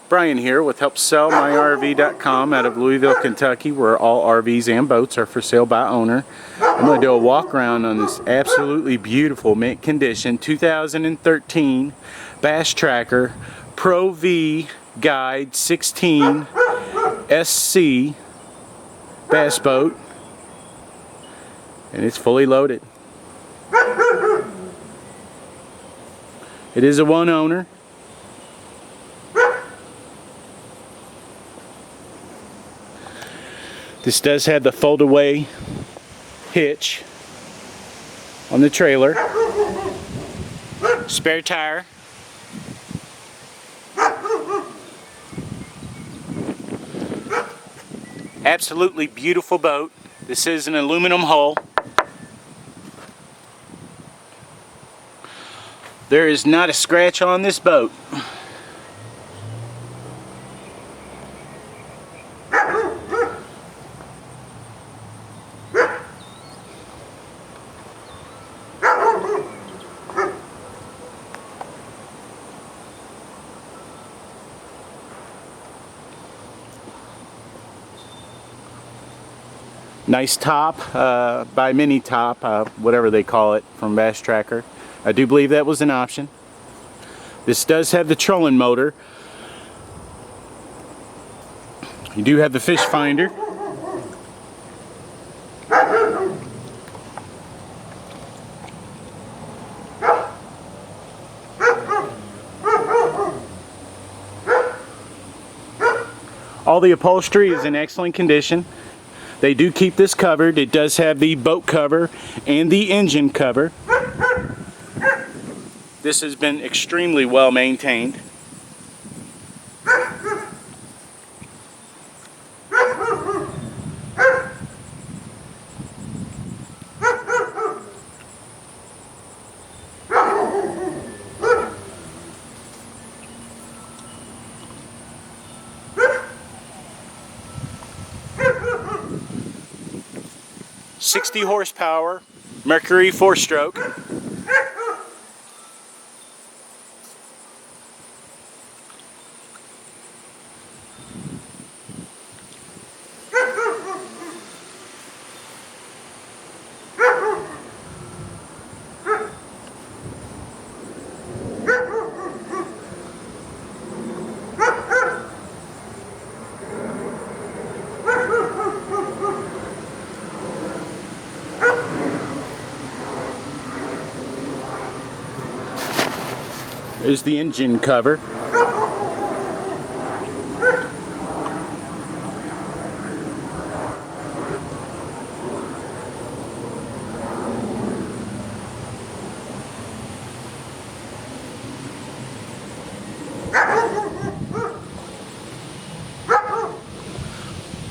Brian here with HelpSellMyRV.com out of Louisville, Kentucky, where all RVs and boats are for sale by owner. I'm going to do a walk around on this absolutely beautiful mint condition 2013 Bass Tracker Pro V Guide 16 SC bass boat, and it's fully loaded. It is a one owner. This does have the fold-away hitch on the trailer. Spare tire. Absolutely beautiful boat. This is an aluminum hull. There is not a scratch on this boat. Nice top, by mini top, whatever they call it from Bass Tracker. I do believe that was an option. This does have the trolling motor. You do have the fish finder. All the upholstery is in excellent condition. They do keep this covered. It does have the boat cover and the engine cover. This has been extremely well maintained. .60 horsepower, Mercury 4-stroke. There's the engine cover.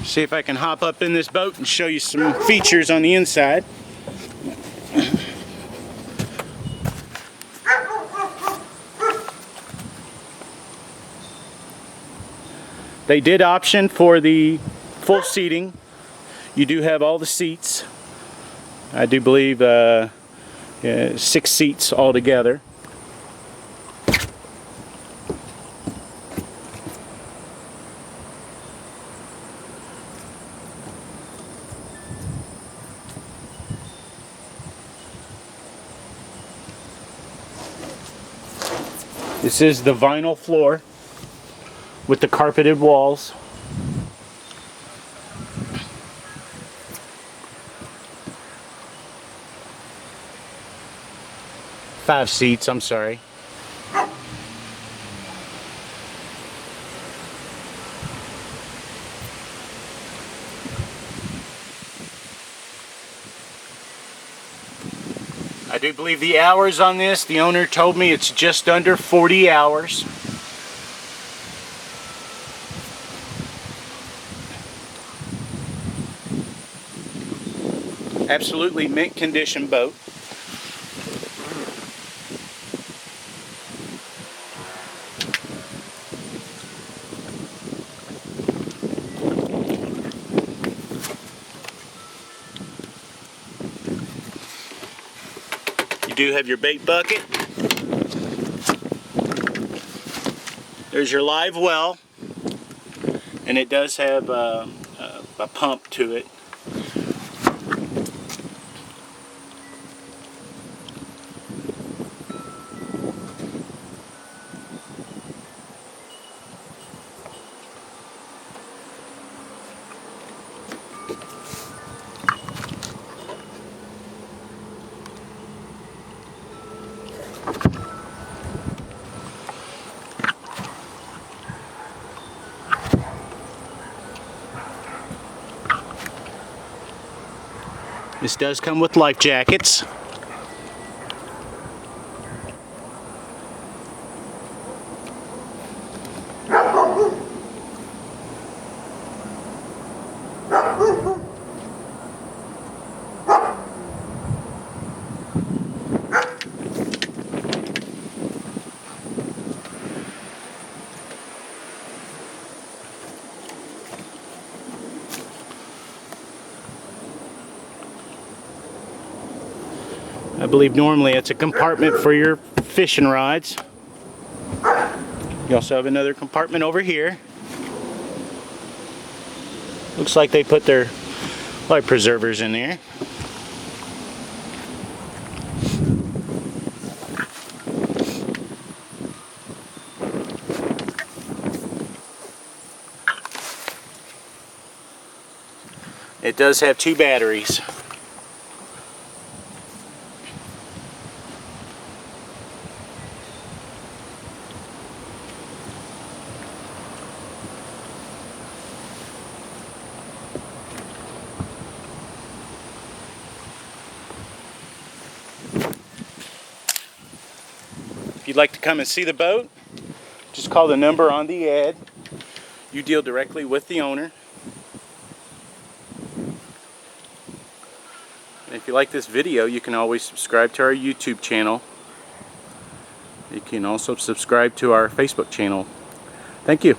See if I can hop up in this boat and show you some features on the inside. They did option for the full seating. You do have all the seats. I do believe 6 seats altogether. This is the vinyl floor with the carpeted walls. Five seats, I'm sorry. I do believe the hours on this, the owner told me it's just under 40 hours. Absolutely mint condition boat. You do have your bait bucket. There's your live well. and it does have a pump to it. This does come with life jackets. I believe normally it's a compartment for your fishing rods. You also have another compartment over here. Looks like they put their life preservers in there. It does have 2 batteries. If you'd like to come and see the boat, just call the number on the ad. You deal directly with the owner. And if you like this video, you can always subscribe to our YouTube channel. You can also subscribe to our Facebook channel. Thank you.